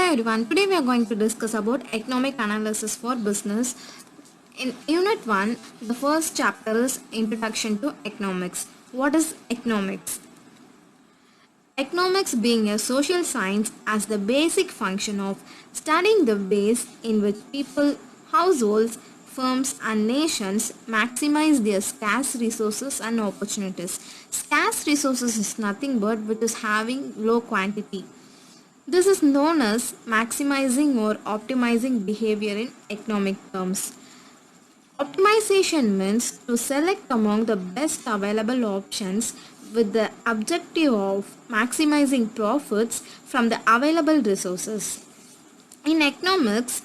everyone, today we are going to discuss about economic analysis for business. In Unit 1, the first chapter is Introduction to Economics. What is economics? Economics being a social science as the basic function of studying the ways in which people, households, firms and nations maximize their scarce resources and opportunities. Scarce resources is nothing but which is having low quantity. This is known as maximizing or optimizing behavior in economic terms. Optimization means to select among the best available options with the objective of maximizing profits from the available resources. In economics,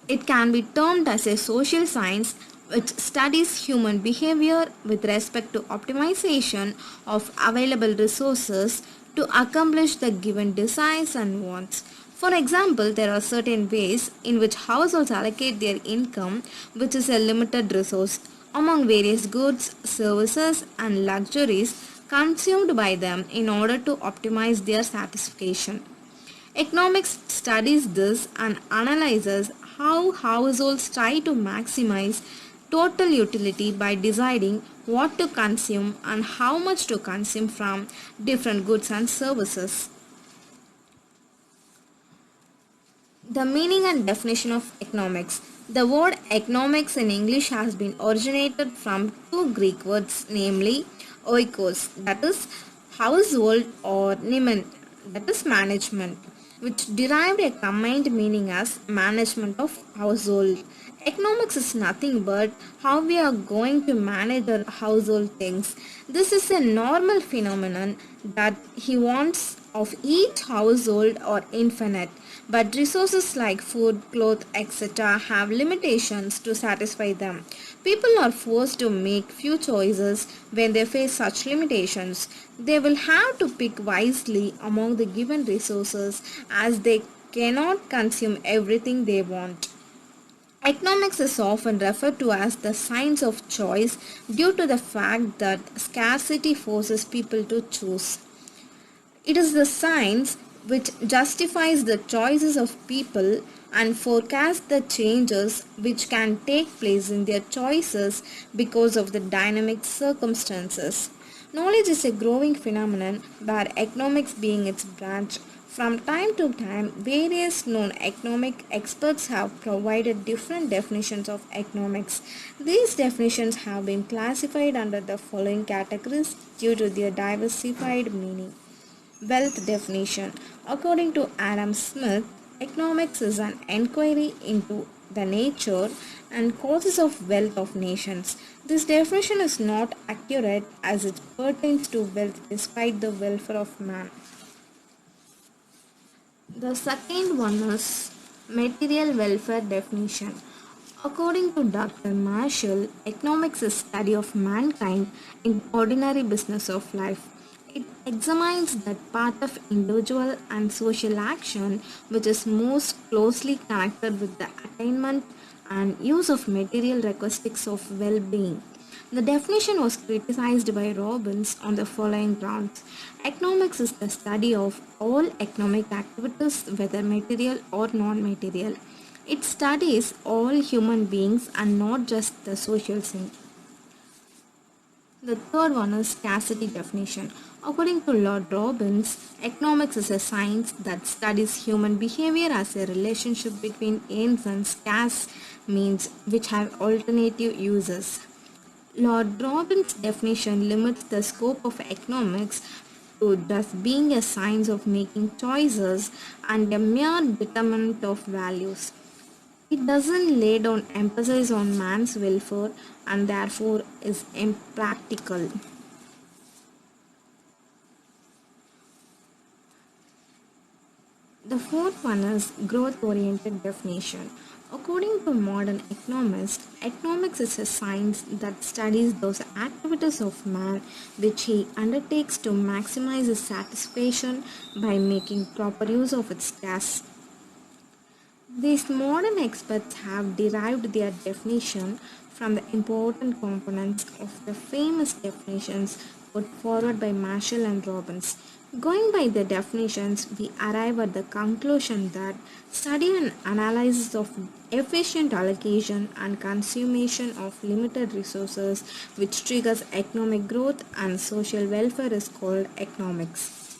it can be termed as a social science which studies human behavior with respect to optimization of available resources to accomplish the given desires and wants. For example, there are certain ways in which households allocate their income, which is a limited resource, among various goods, services, and luxuries consumed by them in order to optimize their satisfaction. Economics studies this and analyzes how households try to maximize total utility by deciding what to consume and how much to consume from different goods and services. The meaning and definition of economics. The word economics in English has been originated from two Greek words, namely oikos, that is household, or nemen, that is management, which derived a combined meaning as management of household. Economics is nothing but how we are going to manage our household things. This is a normal phenomenon that he wants of each household are infinite, but resources like food, clothes, etc. have limitations to satisfy them. People are forced to make few choices when they face such limitations. They will have to pick wisely among the given resources as they cannot consume everything they want. Economics is often referred to as the science of choice due to the fact that scarcity forces people to choose. It is the science which justifies the choices of people and forecasts the changes which can take place in their choices because of the dynamic circumstances. Knowledge is a growing phenomenon where economics being its branch. From time to time, various known economic experts have provided different definitions of economics. These definitions have been classified under the following categories due to their diversified meaning. Wealth definition. According to Adam Smith, economics is an inquiry into the nature and causes of wealth of nations. This definition is not accurate as it pertains to wealth despite the welfare of man. The second one is material welfare definition. According to Dr. Marshall, economics is study of mankind in ordinary business of life. It examines that part of individual and social action which is most closely connected with the attainment and use of material requisites of well-being. The definition was criticized by Robbins on the following grounds. Economics is the study of all economic activities, whether material or non-material. It studies all human beings and not just the social thing. The third one is scarcity definition. According to Lord Robbins, economics is a science that studies human behavior as a relationship between ends and scarce means which have alternative uses. Lord Robbins' definition limits the scope of economics to thus being a science of making choices and a mere determinant of values. It doesn't lay down emphasis on man's welfare and therefore is impractical. The fourth one is growth-oriented definition. According to modern economists, economics is a science that studies those activities of man which he undertakes to maximize his satisfaction by making proper use of its cash. These modern experts have derived their definition from the important components of the famous definitions put forward by Marshall and Robbins. Going by the definitions, we arrive at the conclusion that study and analysis of efficient allocation and consummation of limited resources which triggers economic growth and social welfare is called economics.